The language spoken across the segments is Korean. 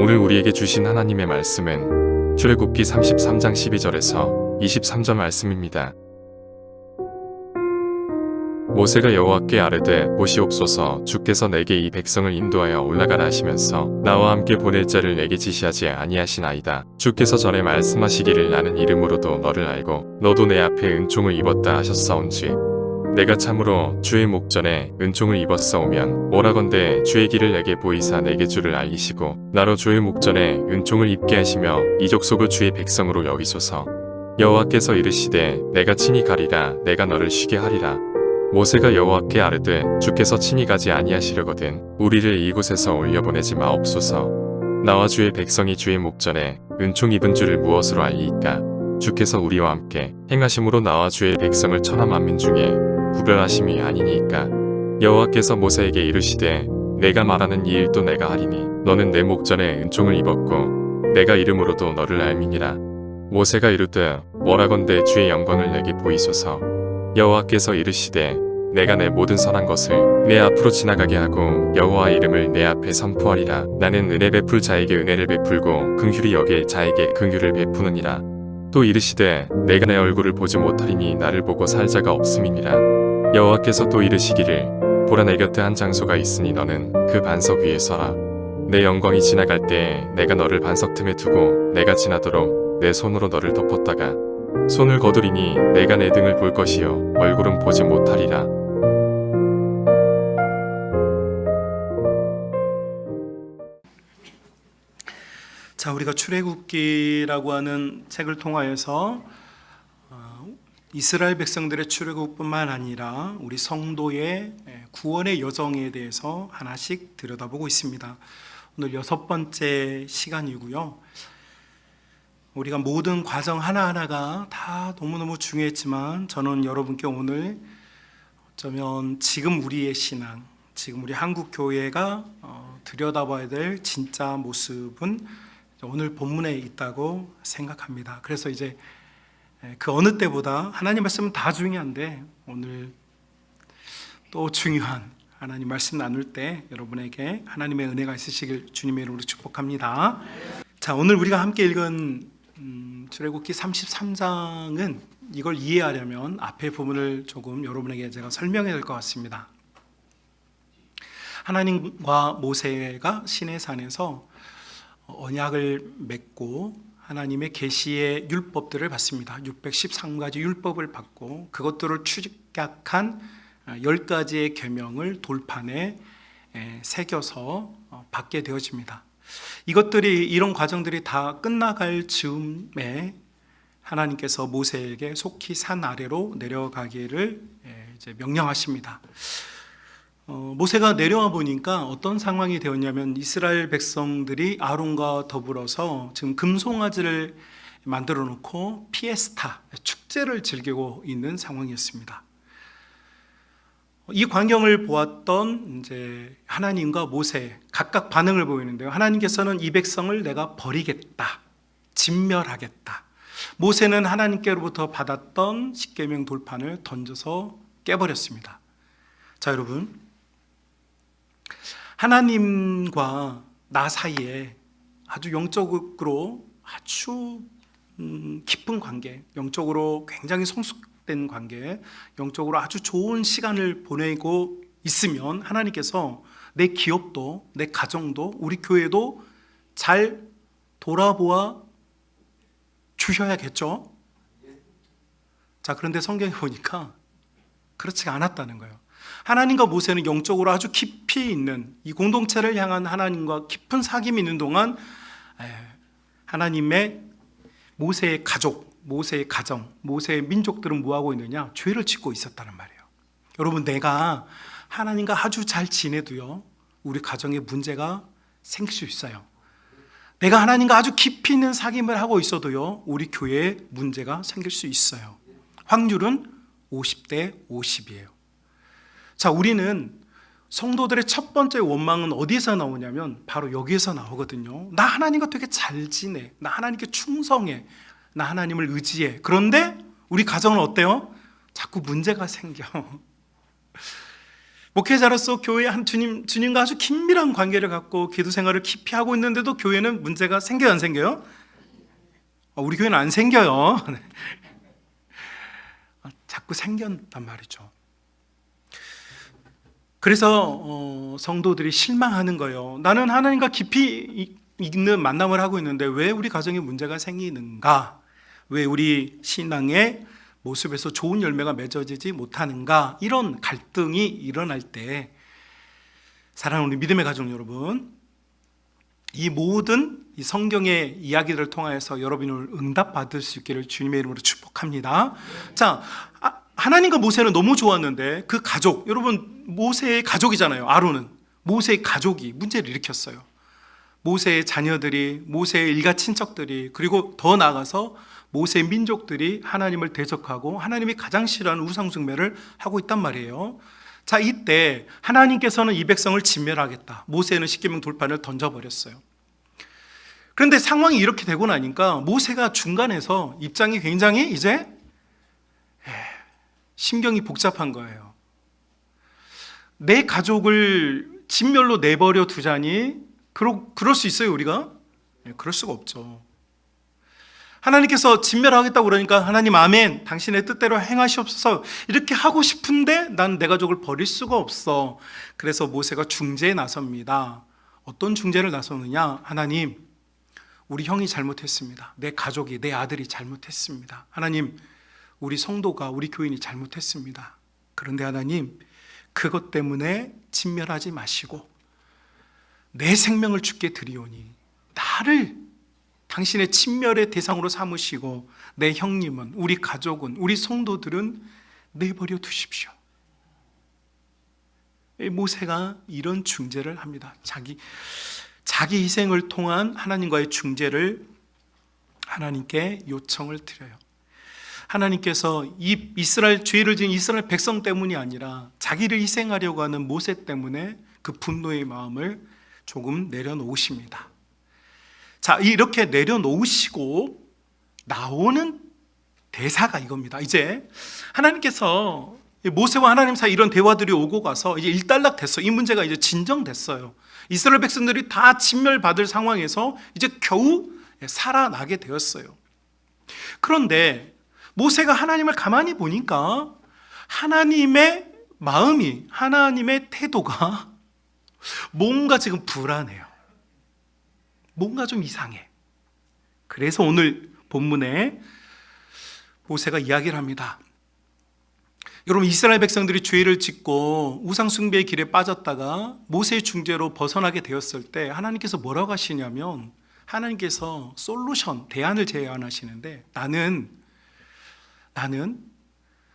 오늘 우리에게 주신 하나님의 말씀은 출애굽기 33장 12절에서 23절 말씀입니다. 모세가 여호와께 아뢰되 보시옵소서 주께서 내게 이 백성을 인도하여 올라가라 하시면서 나와 함께 보낼 자를 내게 지시하지 아니하시나이다. 주께서 전에 말씀하시기를 나는 이름으로도 너를 알고 너도 내 앞에 은총을 입었다 하셨사온지 내가 참으로 주의 목전에 은총을 입었사오면 오라건대 주의 길을 내게 보이사 내게 주를 알리시고 나로 주의 목전에 은총을 입게 하시며 이 족속을 주의 백성으로 여기소서. 여호와께서 이르시되 내가 친히 가리라 내가 너를 쉬게 하리라. 모세가 여호와께 아뢰되 주께서 친히 가지 아니하시려거든 우리를 이곳에서 올려보내지 마옵소서. 나와 주의 백성이 주의 목전에 은총 입은 줄을 무엇으로 알리이까. 주께서 우리와 함께 행하심으로 나와 주의 백성을 천하 만민 중에 구별하심이 아니니까. 여호와께서 모세에게 이르시되 내가 말하는 이 일도 내가 하리니 너는 내 목전에 은총을 입었고 내가 이름으로도 너를 알미니라. 모세가 이르되 뭐라건대 주의 영광을 내게 보이소서. 여호와께서 이르시되 내가 내 모든 선한 것을 내 앞으로 지나가게 하고 여호와 이름을 내 앞에 선포하리라. 나는 은혜 베풀 자에게 은혜를 베풀고 긍휼히 여길 자에게 긍휼을 베푸느니라. 또 이르시되 내가 내 얼굴을 보지 못하리니 나를 보고 살 자가 없음이니라. 여호와께서 또 이르시기를 보라 내 곁에 한 장소가 있으니 너는 그 반석 위에 서라. 내 영광이 지나갈 때에 내가 너를 반석 틈에 두고 내가 지나도록 내 손으로 너를 덮었다가 손을 거두리니 내가 내 등을 볼 것이요 얼굴은 보지 못하리라. 자, 우리가 출애굽기라고 하는 책을 통하여서 이스라엘 백성들의 출애굽뿐만 아니라 우리 성도의 구원의 여정에 대해서 하나씩 들여다보고 있습니다. 오늘 6번째 시간이고요. 우리가 모든 과정 하나하나가 다 너무너무 중요했지만 저는 여러분께 오늘 어쩌면 지금 우리의 신앙, 지금 우리 한국 교회가 들여다봐야 될 진짜 모습은 오늘 본문에 있다고 생각합니다. 그래서 이제 그 어느 때보다 하나님 말씀은 다 중요한데 오늘 또 중요한 하나님 말씀 나눌 때 여러분에게 하나님의 은혜가 있으시길 주님의 이름으로 축복합니다. 자, 오늘 우리가 함께 읽은 출애굽기 33장은 이걸 이해하려면 앞의 부분을 조금 여러분에게 제가 설명해야 될 것 같습니다. 하나님과 모세가 시내산에서 언약을 맺고 하나님의 계시의 율법들을 받습니다. 613가지 율법을 받고 그것들을 축약한 10가지의 계명을 돌판에 새겨서 받게 되어집니다. 이런 과정들이 다 끝나갈 즈음에 하나님께서 모세에게 속히 산 아래로 내려가기를 이제 명령하십니다. 모세가 내려와 보니까 어떤 상황이 되었냐면 이스라엘 백성들이 아론과 더불어서 지금 금송아지를 만들어 놓고 피에스타, 축제를 즐기고 있는 상황이었습니다. 이 광경을 보았던 이제 하나님과 모세 각각 반응을 보이는데요. 하나님께서는 이 백성을 내가 버리겠다, 진멸하겠다. 모세는 하나님께로부터 받았던 십계명 돌판을 던져서 깨버렸습니다. 자, 여러분, 하나님과 나 사이에 아주 영적으로 아주 깊은 관계, 영적으로 굉장히 성숙된 관계, 영적으로 아주 좋은 시간을 보내고 있으면 하나님께서 내 기업도, 내 가정도, 우리 교회도 잘 돌아보아 주셔야겠죠? 자, 그런데 성경에 보니까 그렇지가 않았다는 거예요. 하나님과 모세는 영적으로 아주 깊이 있는 이 공동체를 향한 하나님과 깊은 사귐이 있는 동안 하나님의 모세의 가족, 모세의 가정, 모세의 민족들은 뭐하고 있느냐? 죄를 짓고 있었다는 말이에요. 여러분, 내가 하나님과 아주 잘 지내도요, 우리 가정에 문제가 생길 수 있어요. 내가 하나님과 아주 깊이 있는 사귐을 하고 있어도요, 우리 교회에 문제가 생길 수 있어요. 확률은 50대 50이에요. 자, 우리는 성도들의 첫 번째 원망은 어디에서 나오냐면 바로 여기에서 나오거든요. 나 하나님과 되게 잘 지내, 나 하나님께 충성해, 나 하나님을 의지해. 그런데 우리 가정은 어때요? 자꾸 문제가 생겨. 목회자로서 교회 한 주님과 아주 긴밀한 관계를 갖고 기도 생활을 깊이 하고 있는데도 교회는 문제가 생겨요, 안 생겨요? 우리 교회는 안 생겨요. 자꾸 생겼단 말이죠. 그래서 성도들이 실망하는 거예요. 나는 하나님과 깊이 있는 만남을 하고 있는데 왜 우리 가정에 문제가 생기는가? 왜 우리 신앙의 모습에서 좋은 열매가 맺어지지 못하는가? 이런 갈등이 일어날 때 사랑하는 우리 믿음의 가족 여러분, 이 모든 이 성경의 이야기들을 통하여서 여러분을 응답받을 수 있기를 주님의 이름으로 축복합니다. 자, 하나님과 모세는 너무 좋았는데 그 가족, 여러분 모세의 가족이잖아요. 아론은 모세의 가족이 문제를 일으켰어요. 모세의 자녀들이, 모세의 일가 친척들이, 그리고 더 나아가서 모세의 민족들이 하나님을 대적하고 하나님이 가장 싫어하는 우상숭배를 하고 있단 말이에요. 자, 이때 하나님께서는 이 백성을 진멸하겠다. 모세는 십계명 돌판을 던져버렸어요. 그런데 상황이 이렇게 되고 나니까 모세가 중간에서 입장이 굉장히 이제 심경이 복잡한 거예요. 내 가족을 진멸로 내버려 두자니 그럴 수 있어요, 우리가? 그럴 수가 없죠. 하나님께서 진멸하겠다고 그러니까 하나님 아멘, 당신의 뜻대로 행하시옵소서 이렇게 하고 싶은데 난 내 가족을 버릴 수가 없어. 그래서 모세가 중재에 나섭니다. 어떤 중재를 나서느냐? 하나님, 우리 형이 잘못했습니다. 내 가족이, 내 아들이 잘못했습니다. 하나님, 우리 성도가, 우리 교인이 잘못했습니다. 그런데 하나님, 그것 때문에 진멸하지 마시고 내 생명을 주께 드리오니 나를 당신의 친멸의 대상으로 삼으시고 내 형님은, 우리 가족은, 우리 성도들은 내버려 두십시오. 모세가 이런 중재를 합니다. 자기 희생을 통한 하나님과의 중재를 하나님께 요청을 드려요. 하나님께서 이 죄를 지은 이스라엘 백성 때문이 아니라 자기를 희생하려고 하는 모세 때문에 그 분노의 마음을 조금 내려놓으십니다. 자, 이렇게 내려놓으시고 나오는 대사가 이겁니다. 이제 하나님께서 모세와 하나님 사이 이런 대화들이 오고 가서 이제 일단락됐어요. 이 문제가 이제 진정됐어요. 이스라엘 백성들이 다 진멸받을 상황에서 이제 겨우 살아나게 되었어요. 그런데 모세가 하나님을 가만히 보니까 하나님의 마음이, 하나님의 태도가 뭔가 지금 불안해요. 뭔가 좀 이상해. 그래서 오늘 본문에 모세가 이야기를 합니다. 여러분, 이스라엘 백성들이 죄를 짓고 우상 숭배의 길에 빠졌다가 모세의 중재로 벗어나게 되었을 때 하나님께서 뭐라고 하시냐면, 하나님께서 솔루션, 대안을 제안하시는데 나는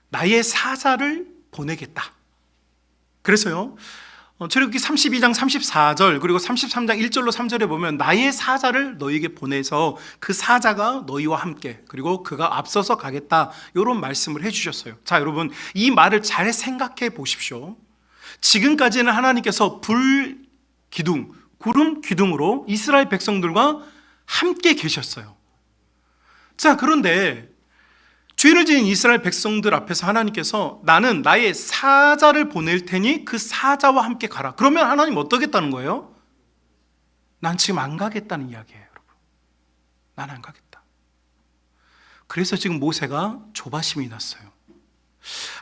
나의 사자를 보내겠다. 그래서요, 출애굽기 32장 34절 그리고 33장 1절로 3절에 보면 나의 사자를 너희에게 보내서 그 사자가 너희와 함께, 그리고 그가 앞서서 가겠다, 이런 말씀을 해주셨어요. 자, 여러분, 이 말을 잘 생각해 보십시오. 지금까지는 하나님께서 불기둥, 구름 기둥으로 이스라엘 백성들과 함께 계셨어요. 자, 그런데 죄를 지은 이스라엘 백성들 앞에서 하나님께서 나는 나의 사자를 보낼 테니 그 사자와 함께 가라. 그러면 하나님 어떠겠다는 거예요? 난 지금 안 가겠다는 이야기예요, 여러분. 난 안 가겠다. 그래서 지금 모세가 조바심이 났어요.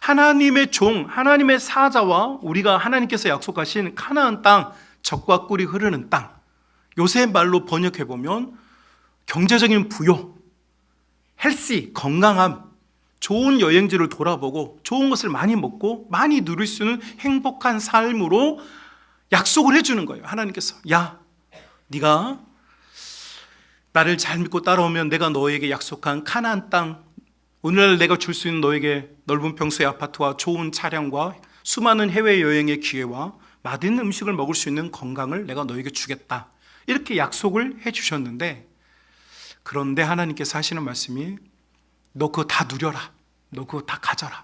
하나님의 종, 하나님의 사자와 우리가 하나님께서 약속하신 가나안 땅, 젖과 꿀이 흐르는 땅, 요새 말로 번역해보면 경제적인 부요, 헬시, 건강함, 좋은 여행지를 돌아보고 좋은 것을 많이 먹고 많이 누릴 수 있는 행복한 삶으로 약속을 해주는 거예요. 하나님께서, 야, 네가 나를 잘 믿고 따라오면 내가 너에게 약속한 가나안 땅, 오늘날 내가 줄 수 있는 너에게 넓은 평수의 아파트와 좋은 차량과 수많은 해외여행의 기회와 맛있는 음식을 먹을 수 있는 건강을 내가 너에게 주겠다, 이렇게 약속을 해주셨는데, 그런데 하나님께서 하시는 말씀이 너 그거 다 누려라, 너 그거 다 가져라.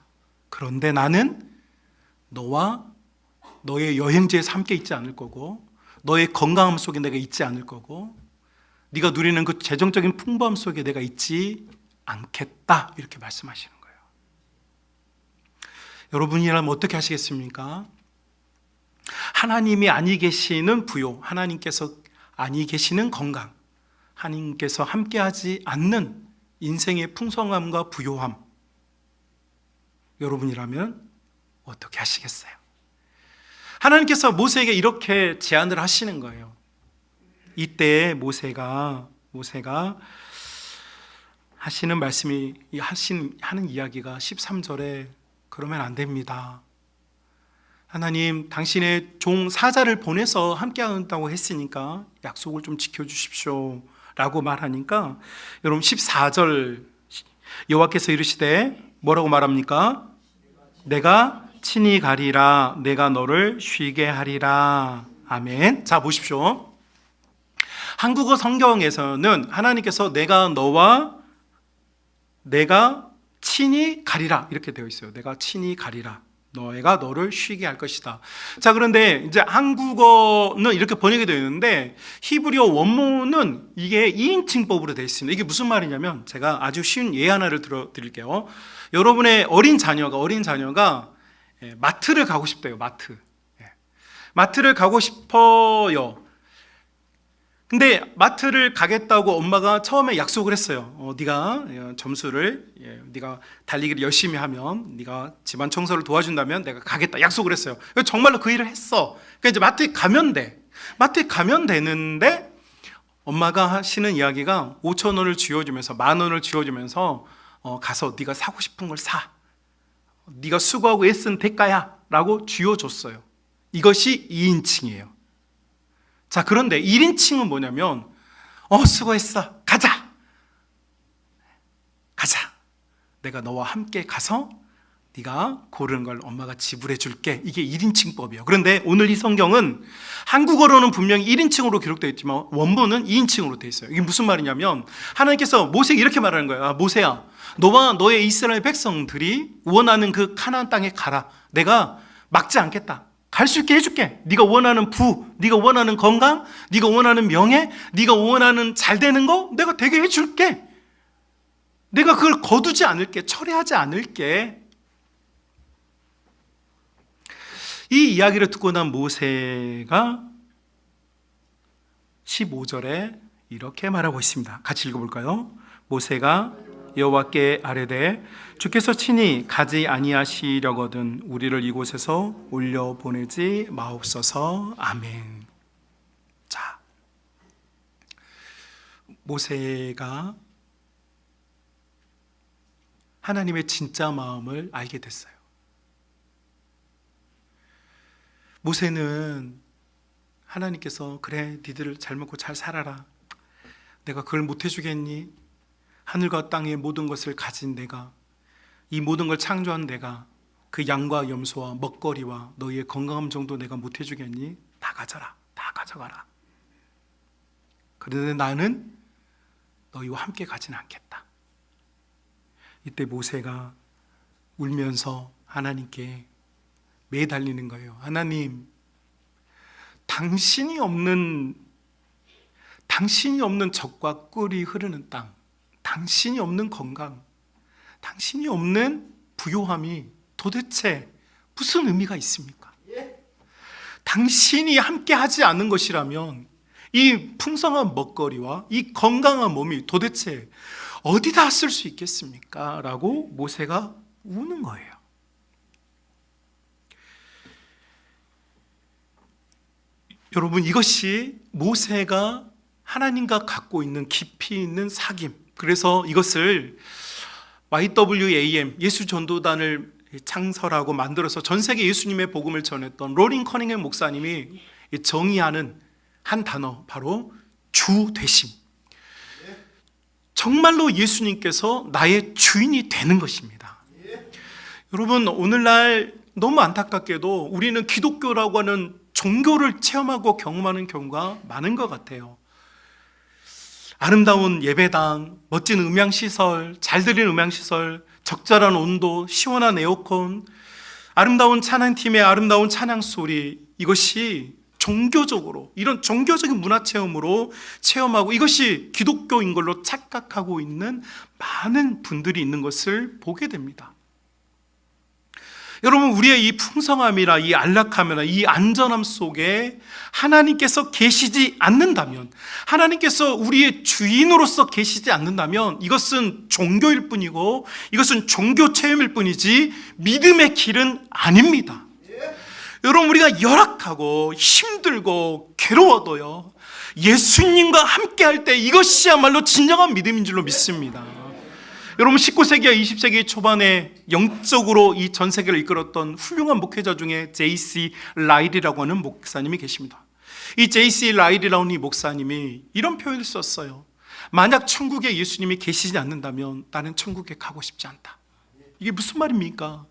그런데 나는 너와 너의 여행지에서 함께 있지 않을 거고, 너의 건강함 속에 내가 있지 않을 거고, 네가 누리는 그 재정적인 풍부함 속에 내가 있지 않겠다, 이렇게 말씀하시는 거예요. 여러분이라면 어떻게 하시겠습니까? 하나님이 아니 계시는 부요, 하나님께서 아니 계시는 건강, 하나님께서 함께하지 않는 인생의 풍성함과 부요함, 여러분이라면 어떻게 하시겠어요? 하나님께서 모세에게 이렇게 제안을 하시는 거예요. 이때 모세가 하시는 말씀이 하는 이야기가 13절에 그러면 안 됩니다. 하나님, 당신의 종 사자를 보내서 함께 한다고 했으니까 약속을 좀 지켜주십시오 라고 말하니까, 여러분 14절 여호와께서 이르시되 뭐라고 말합니까? 내가 친히 가리라, 내가 너를 쉬게 하리라. 아멘. 자, 보십시오. 한국어 성경에서는 하나님께서 내가 친히 가리라 이렇게 되어 있어요. 내가 친히 가리라, 너가 너를 쉬게 할 것이다. 자, 그런데 이제 한국어는 이렇게 번역이 되어 있는데 히브리어 원문은 이게 2인칭법으로 되어 있습니다. 이게 무슨 말이냐면, 제가 아주 쉬운 예 하나를 들어드릴게요. 여러분의 어린 자녀가 마트를 가고 싶대요. 마트를 가고 싶어요. 근데 마트를 가겠다고 엄마가 처음에 약속을 했어요. 네가 점수를, 네가 달리기를 열심히 하면, 네가 집안 청소를 도와준다면 내가 가겠다 약속을 했어요. 정말로 그 일을 했어. 그러니까 이제 마트에 가면 돼. 마트에 가면 되는데 엄마가 하시는 이야기가 5,000원을 쥐어주면서, 10,000원을 쥐어주면서 가서 네가 사고 싶은 걸 사. 네가 수고하고 애쓴 대가야 라고 쥐어줬어요. 이것이 2인칭이에요. 자, 그런데 1인칭은 뭐냐면 수고했어, 가자. 내가 너와 함께 가서 네가 고른 걸 엄마가 지불해 줄게. 이게 1인칭법이에요. 그런데 오늘 이 성경은 한국어로는 분명히 1인칭으로 기록되어 있지만 원문은 2인칭으로 되어 있어요. 이게 무슨 말이냐면, 하나님께서 모세에게 이렇게 말하는 거예요. 모세야, 너와 너의 이스라엘 백성들이 원하는 그 가나안 땅에 가라. 내가 막지 않겠다. 갈 수 있게 해줄게. 네가 원하는 네가 원하는 건강, 네가 원하는 명예, 네가 원하는 잘 되는 거 내가 되게 해줄게. 내가 그걸 거두지 않을게, 철회하지 않을게. 이 이야기를 듣고 난 모세가 15절에 이렇게 말하고 있습니다. 같이 읽어볼까요? 모세가 여호와께 아뢰되 주께서 친히 가지 아니하시려거든 우리를 이곳에서 올려 보내지 마옵소서. 아멘. 자, 모세가 하나님의 진짜 마음을 알게 됐어요. 모세는 하나님께서 그래, 니들 잘 먹고 잘 살아라. 내가 그걸 못 해주겠니? 하늘과 땅의 모든 것을 가진 내가, 이 모든 걸 창조한 내가 그 양과 염소와 먹거리와 너희의 건강함 정도 내가 못 해주겠니? 다 가져라, 다 가져가라. 그런데 나는 너희와 함께 가지는 않겠다. 이때 모세가 울면서 하나님께 매달리는 거예요. 하나님, 당신이 없는 젖과 꿀이 흐르는 땅, 당신이 없는 건강, 당신이 없는 부요함이 도대체 무슨 의미가 있습니까? 당신이 함께 하지 않은 것이라면 이 풍성한 먹거리와 이 건강한 몸이 도대체 어디다 쓸 수 있겠습니까? 라고 모세가 우는 거예요. 여러분, 이것이 모세가 하나님과 갖고 있는 깊이 있는 사귐. 그래서 이것을 YWAM 예수전도단을 창설하고 만들어서 전 세계 예수님의 복음을 전했던 로린 커닝햄 목사님이 정의하는 한 단어, 바로 주 되심. 정말로 예수님께서 나의 주인이 되는 것입니다. 여러분, 오늘날 너무 안타깝게도 우리는 기독교라고 하는 종교를 체험하고 경험하는 경우가 많은 것 같아요. 아름다운 예배당, 멋진 음향시설, 잘 들리는 음향시설, 적절한 온도, 시원한 에어컨, 아름다운 찬양팀의 아름다운 찬양 소리, 이것이 종교적으로, 이런 종교적인 문화체험으로 체험하고 이것이 기독교인 걸로 착각하고 있는 많은 분들이 있는 것을 보게 됩니다. 여러분, 우리의 이 풍성함이나 이 안락함이나 이 안전함 속에 하나님께서 계시지 않는다면, 하나님께서 우리의 주인으로서 계시지 않는다면 이것은 종교일 뿐이고 이것은 종교 체험일 뿐이지 믿음의 길은 아닙니다. 여러분, 우리가 열악하고 힘들고 괴로워도요, 예수님과 함께 할 때 이것이야말로 진정한 믿음인 줄로 믿습니다. 여러분, 19세기와 20세기 초반에 영적으로 이 전 세계를 이끌었던 훌륭한 목회자 중에 J.C. 라일이라고 하는 목사님이 계십니다. 이 J.C. 라일이라는 이 목사님이 이런 표현을 썼어요. 만약 천국에 예수님이 계시지 않는다면 나는 천국에 가고 싶지 않다. 이게 무슨 말입니까?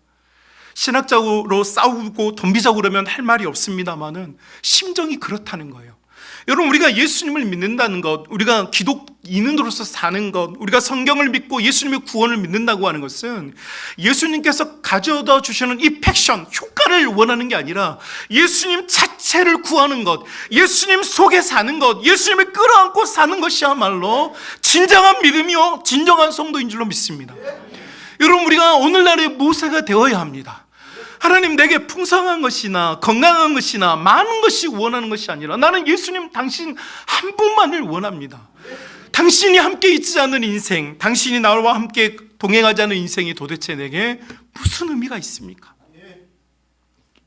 신학적으로 싸우고 덤비자고 그러면 할 말이 없습니다만은 심정이 그렇다는 거예요. 여러분, 우리가 예수님을 믿는다는 것, 우리가 기독인으로서 사는 것, 우리가 성경을 믿고 예수님의 구원을 믿는다고 하는 것은 예수님께서 가져다 주시는 이 패션, 효과를 원하는 게 아니라 예수님 자체를 구하는 것, 예수님 속에 사는 것, 예수님을 끌어안고 사는 것이야말로 진정한 믿음이요, 진정한 성도인 줄로 믿습니다. 여러분, 우리가 오늘날의 모세가 되어야 합니다. 하나님, 내게 풍성한 것이나 건강한 것이나 많은 것이 원하는 것이 아니라 나는 예수님 당신 한 분만을 원합니다. 당신이 함께 있지 않는 인생, 당신이 나와 함께 동행하지 않는 인생이 도대체 내게 무슨 의미가 있습니까?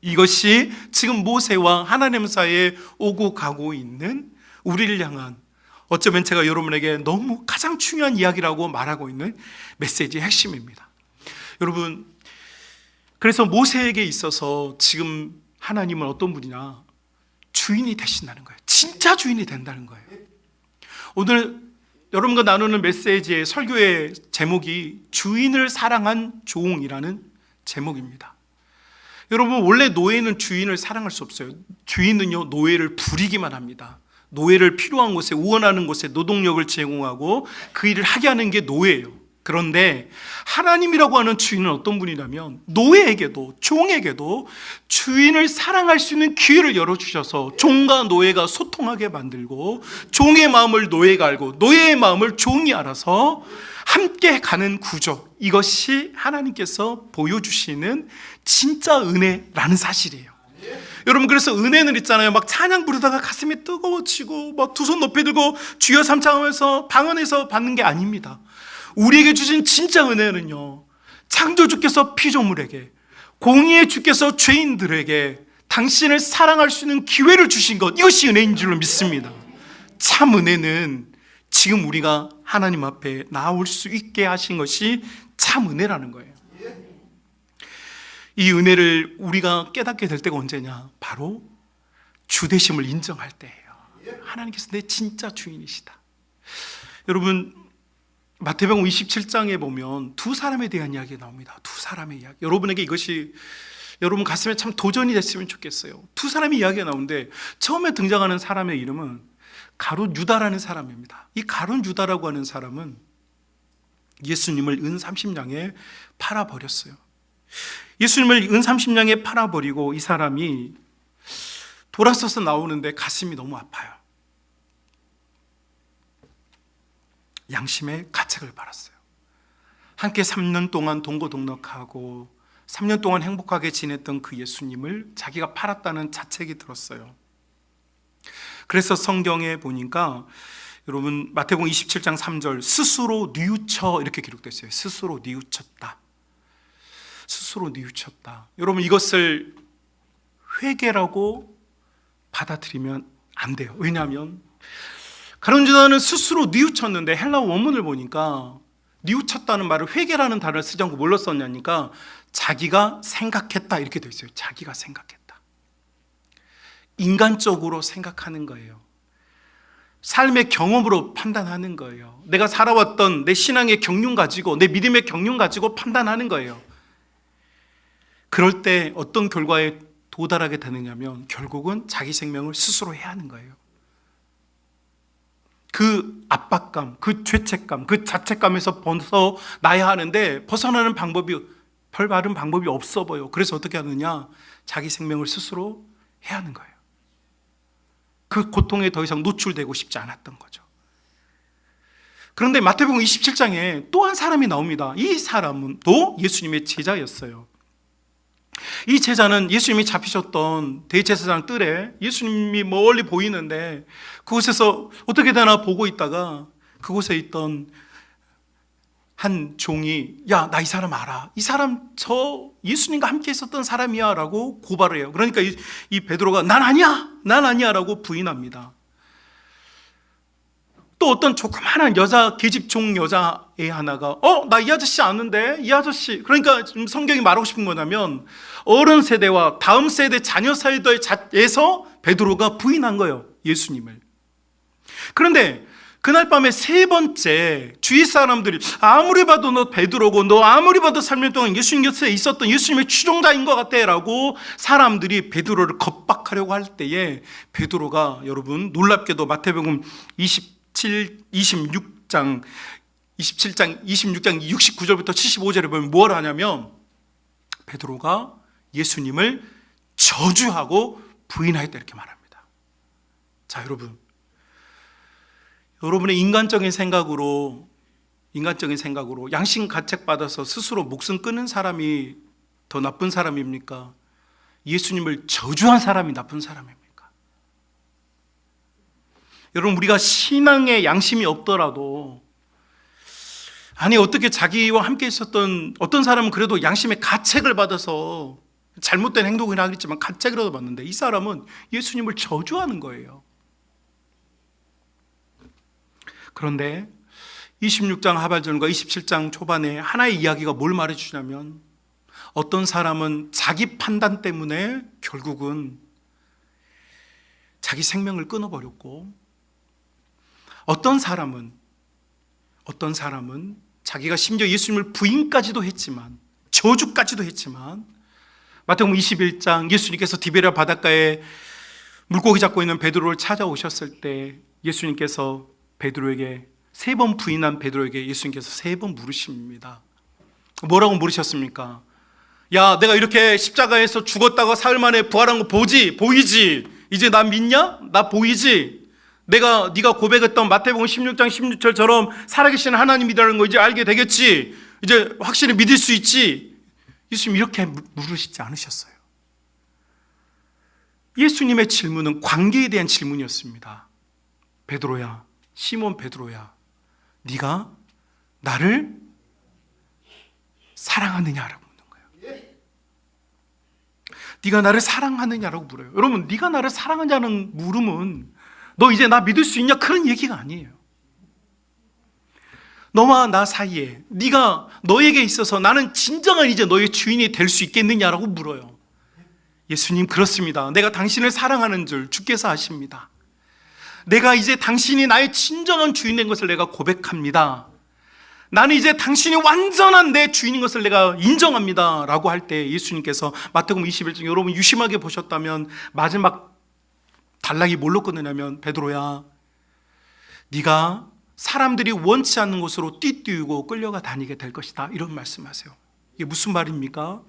이것이 지금 모세와 하나님 사이에 오고 가고 있는 우리를 향한, 어쩌면 제가 여러분에게 너무 가장 중요한 이야기라고 말하고 있는 메시지의 핵심입니다. 여러분, 그래서 모세에게 있어서 지금 하나님은 어떤 분이냐? 주인이 되신다는 거예요. 진짜 주인이 된다는 거예요. 오늘 여러분과 나누는 메시지의 설교의 제목이 주인을 사랑한 종이라는 제목입니다. 여러분, 원래 노예는 주인을 사랑할 수 없어요. 주인은요, 노예를 부리기만 합니다. 노예를 필요한 곳에, 원하는 곳에 노동력을 제공하고 그 일을 하게 하는 게 노예예요. 그런데 하나님이라고 하는 주인은 어떤 분이냐면 노예에게도, 종에게도 주인을 사랑할 수 있는 기회를 열어주셔서 종과 노예가 소통하게 만들고, 종의 마음을 노예가 알고 노예의 마음을 종이 알아서 함께 가는 구조, 이것이 하나님께서 보여주시는 진짜 은혜라는 사실이에요. 여러분, 그래서 은혜는 있잖아요, 막 찬양 부르다가 가슴이 뜨거워지고 막 두 손 높이 들고 주여 삼창하면서 방언에서 받는 게 아닙니다. 우리에게 주신 진짜 은혜는요, 창조주께서 피조물에게, 공의의 주께서 죄인들에게 당신을 사랑할 수 있는 기회를 주신 것, 이것이 은혜인 줄로 믿습니다. 참 은혜는 지금 우리가 하나님 앞에 나올 수 있게 하신 것이 참 은혜라는 거예요. 이 은혜를 우리가 깨닫게 될 때가 언제냐? 바로 주되심을 인정할 때예요. 하나님께서 내 진짜 주인이시다. 여러분, 마태복음 27장에 보면 두 사람에 대한 이야기가 나옵니다. 두 사람의 이야기. 여러분에게 이것이 여러분 가슴에 참 도전이 됐으면 좋겠어요. 두 사람의 이야기가 나오는데 처음에 등장하는 사람의 이름은 가룟 유다라는 사람입니다. 이 가룟 유다라고 하는 사람은 예수님을 은 30냥에 팔아버렸어요. 예수님을 은 30냥에 팔아버리고 이 사람이 돌아서서 나오는데 가슴이 너무 아파요. 양심의 가책을 받았어요. 함께 3년 동안 동고동락하고 3년 동안 행복하게 지냈던 그 예수님을 자기가 팔았다는 자책이 들었어요. 그래서 성경에 보니까 여러분, 마태복음 27장 3절, 스스로 뉘우쳐, 이렇게 기록되어 있어요. 스스로 뉘우쳤다. 스스로 뉘우쳤다. 여러분, 이것을 회개라고 받아들이면 안 돼요. 왜냐하면 가룟 유다는 스스로 뉘우쳤는데 헬라어 원문을 보니까 뉘우쳤다는 말을 회개라는 단어를 쓰지 않고 뭘로 썼냐니까 자기가 생각했다, 이렇게 되어 있어요. 자기가 생각했다. 인간적으로 생각하는 거예요. 삶의 경험으로 판단하는 거예요. 내가 살아왔던 내 신앙의 경륜 가지고, 내 믿음의 경륜 가지고 판단하는 거예요. 그럴 때 어떤 결과에 도달하게 되느냐면 결국은 자기 생명을 스스로 해야 하는 거예요. 그 압박감, 그 죄책감, 그 자책감에서 벗어나야 하는데 벗어나는 방법이, 별 다른 방법이 없어 보여. 그래서 어떻게 하느냐? 자기 생명을 스스로 해야 하는 거예요. 그 고통에 더 이상 노출되고 싶지 않았던 거죠. 그런데 마태복음 27장에 또 한 사람이 나옵니다. 이 사람은 또 예수님의 제자였어요. 이 제자는 예수님이 잡히셨던 대제사장 뜰에 예수님이 멀리 보이는데 그곳에서 어떻게 되나 보고 있다가 그곳에 있던 한 종이 야, 나 이 사람 알아. 이 사람 저 예수님과 함께 있었던 사람이야 라고 고발을 해요. 그러니까 이 베드로가 난 아니야 라고 부인합니다. 또 어떤 조그마한 여자, 계집종 여자애 하나가 나 이 아저씨 아는데 이 아저씨. 그러니까 지금 성경이 말하고 싶은 거냐면 어른 세대와 다음 세대 자녀 세대에서 베드로가 부인한 거예요, 예수님을. 그런데 그날 밤에 세 번째 주위 사람들이 아무리 봐도 너 베드로고 너 아무리 봐도 3년 동안 예수님 곁에 있었던 예수님의 추종자인 것 같아 라고 사람들이 베드로를 겁박하려고 할 때에 베드로가 여러분 놀랍게도 마태복음 26장 69절부터 75절에 보면 뭘 하냐면 베드로가 예수님을 저주하고 부인하였다 이렇게 말합니다. 자, 여러분의 인간적인 생각으로 양심 가책 받아서 스스로 목숨 끊는 사람이 더 나쁜 사람입니까? 예수님을 저주한 사람이 나쁜 사람입니까? 여러분, 우리가 신앙에 양심이 없더라도 어떻게 자기와 함께 있었던 어떤 사람은 그래도 양심의 가책을 받아서 잘못된 행동을 하겠지만 가책이라도 받는데 이 사람은 예수님을 저주하는 거예요. 그런데 26장 하반절과 27장 초반에 하나의 이야기가 뭘 말해주냐면 어떤 사람은 자기 판단 때문에 결국은 자기 생명을 끊어버렸고 어떤 사람은 자기가 심지어 예수님을 부인까지도 했지만 저주까지도 했지만 마태복음 21장 예수님께서 디베랴 바닷가에 물고기 잡고 있는 베드로를 찾아오셨을 때 예수님께서 베드로에게 세 번 부인한 베드로에게 예수님께서 세 번 물으십니다. 뭐라고 물으셨습니까? 야, 내가 이렇게 십자가에서 죽었다가 사흘 만에 부활한 거 보이지? 이제 나 믿냐? 나 보이지? 네가 고백했던 마태복음 16장 16절처럼 살아계신 하나님이라는 거 이제 알게 되겠지? 이제 확실히 믿을 수 있지? 예수님 이렇게 물으시지 않으셨어요. 예수님의 질문은 관계에 대한 질문이었습니다. 베드로야, 시몬 베드로야, 네가 나를 사랑하느냐라고 묻는 거예요. 네가 나를 사랑하느냐라고 물어요. 여러분, 네가 나를 사랑하냐는 물음은 너 이제 나 믿을 수 있냐? 그런 얘기가 아니에요. 너와 나 사이에 너에게 있어서 나는 진정한 이제 너의 주인이 될 수 있겠느냐라고 물어요. 예수님, 그렇습니다. 내가 당신을 사랑하는 줄 주께서 아십니다. 내가 이제 당신이 나의 진정한 주인 된 것을 내가 고백합니다. 나는 이제 당신이 완전한 내 주인인 것을 내가 인정합니다 라고 할 때 예수님께서 마태복음 21장 여러분 유심하게 보셨다면 마지막 단락이 뭘로 끝내냐면 베드로야, 네가 사람들이 원치 않는 곳으로 띠띠우고 끌려가 다니게 될 것이다 이런 말씀하세요. 이게 무슨 말입니까?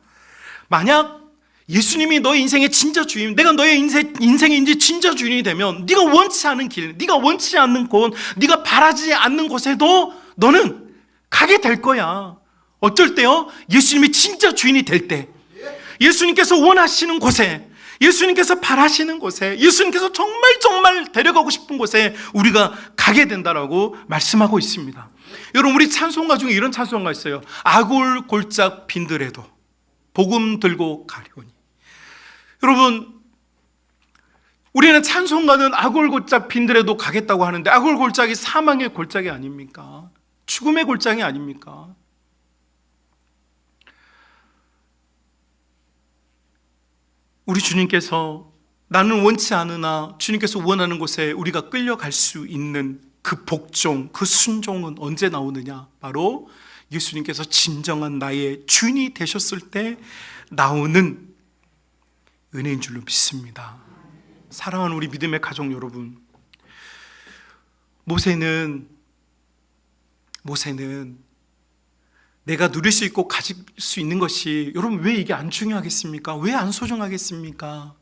만약 예수님이 너의 인생의 진짜 주인, 내가 너의 인생의 이제 진짜 주인이 되면 네가 원치 않은 길, 네가 원치 않는 곳, 네가 바라지 않는 곳에도 너는 가게 될 거야. 어쩔 때요? 예수님이 진짜 주인이 될 때, 예수님께서 원하시는 곳에, 예수님께서 바라시는 곳에, 예수님께서 정말 데려가고 싶은 곳에 우리가 가게 된다라고 말씀하고 있습니다. 여러분, 우리 찬송가 중에 이런 찬송가 있어요. 아골 골짝 빈들에도 복음 들고 가려니. 여러분, 우리는 찬송가는 아골 골짝 빈들에도 가겠다고 하는데 아골 골짝이 사망의 골짝이 아닙니까? 죽음의 골짝이 아닙니까? 우리 주님께서 나는 원치 않으나 주님께서 원하는 곳에 우리가 끌려갈 수 있는 그 복종, 그 순종은 언제 나오느냐? 바로 예수님께서 진정한 나의 주인이 되셨을 때 나오는 은혜인 줄로 믿습니다. 사랑하는 우리 믿음의 가족 여러분, 모세는 내가 누릴 수 있고 가질 수 있는 것이, 여러분 왜 이게 안 중요하겠습니까? 왜 안 소중하겠습니까?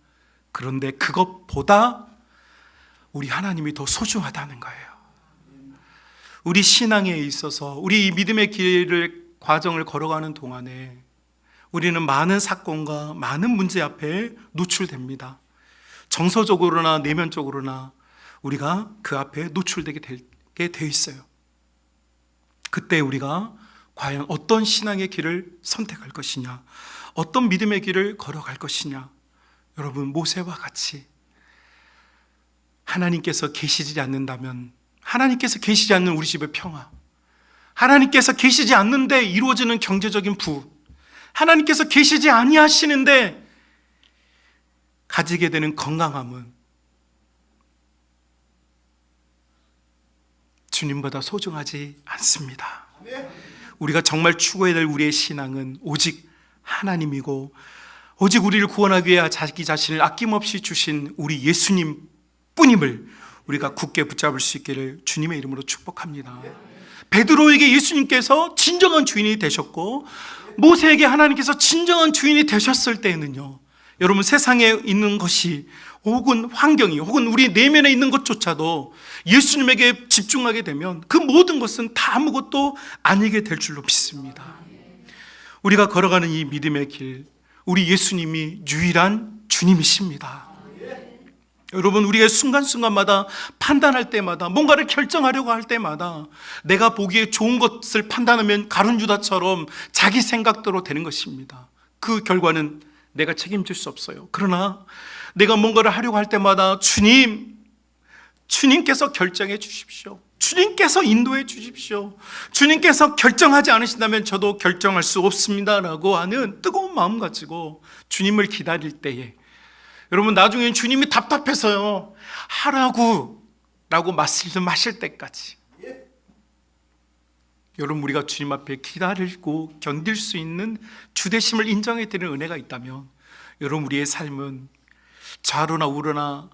그런데 그것보다 우리 하나님이 더 소중하다는 거예요. 우리 신앙에 있어서 우리 이 믿음의 길을 과정을 걸어가는 동안에 우리는 많은 사건과 많은 문제 앞에 노출됩니다. 정서적으로나 내면적으로나 우리가 그 앞에 노출되게 돼 있어요. 그때 우리가 과연 어떤 신앙의 길을 선택할 것이냐, 어떤 믿음의 길을 걸어갈 것이냐. 여러분, 모세와 같이 하나님께서 계시지 않는다면, 하나님께서 계시지 않는 우리 집의 평화, 하나님께서 계시지 않는데 이루어지는 경제적인 부, 하나님께서 계시지 아니하시는데 가지게 되는 건강함은 주님보다 소중하지 않습니다. 우리가 정말 추구해야 될 우리의 신앙은 오직 하나님이고, 오직 우리를 구원하기 위해 자기 자신을 아낌없이 주신 우리 예수님 뿐임을 우리가 굳게 붙잡을 수 있기를 주님의 이름으로 축복합니다. 베드로에게 예수님께서 진정한 주인이 되셨고, 모세에게 하나님께서 진정한 주인이 되셨을 때에는요, 여러분, 세상에 있는 것이 혹은 환경이 혹은 우리 내면에 있는 것조차도 예수님에게 집중하게 되면 그 모든 것은 다 아무것도 아니게 될 줄로 믿습니다. 우리가 걸어가는 이 믿음의 길, 우리 예수님이 유일한 주님이십니다. 여러분, 우리의 순간순간마다 판단할 때마다, 뭔가를 결정하려고 할 때마다 내가 보기에 좋은 것을 판단하면 가룟 유다처럼 자기 생각대로 되는 것입니다. 그 결과는 내가 책임질 수 없어요. 그러나 내가 뭔가를 하려고 할 때마다 주님께서 결정해 주십시오. 주님께서 인도해 주십시오. 주님께서 결정하지 않으신다면 저도 결정할 수 없습니다 라고 하는 뜨거운 마음 가지고 주님을 기다릴 때에, 여러분, 나중에 주님이 답답해서요, 하라고 라고 말씀하실 때까지 여러분, 우리가 주님 앞에 기다리고 견딜 수 있는 주되심을 인정해 드리는 은혜가 있다면, 여러분, 우리의 삶은 좌로나 우로나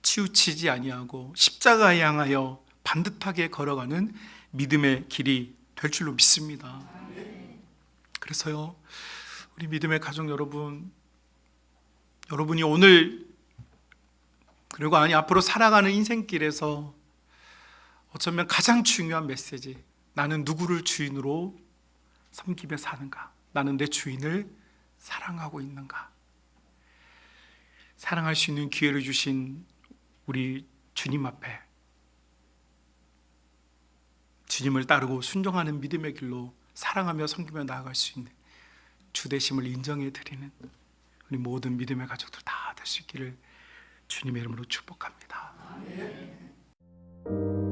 치우치지 아니하고 십자가에 향하여 반듯하게 걸어가는 믿음의 길이 될 줄로 믿습니다. 그래서요, 우리 믿음의 가족 여러분, 여러분이 오늘 그리고 앞으로 살아가는 인생길에서 어쩌면 가장 중요한 메시지, 나는 누구를 주인으로 섬기며 사는가? 나는 내 주인을 사랑하고 있는가? 사랑할 수 있는 기회를 주신 우리 주님 앞에 주님을 따르고 순종하는 믿음의 길로 사랑하며 섬기며 나아갈 수 있는 주되심을 인정해 드리는 우리 모든 믿음의 가족들 다 될 수 있기를 주님의 이름으로 축복합니다. 아멘.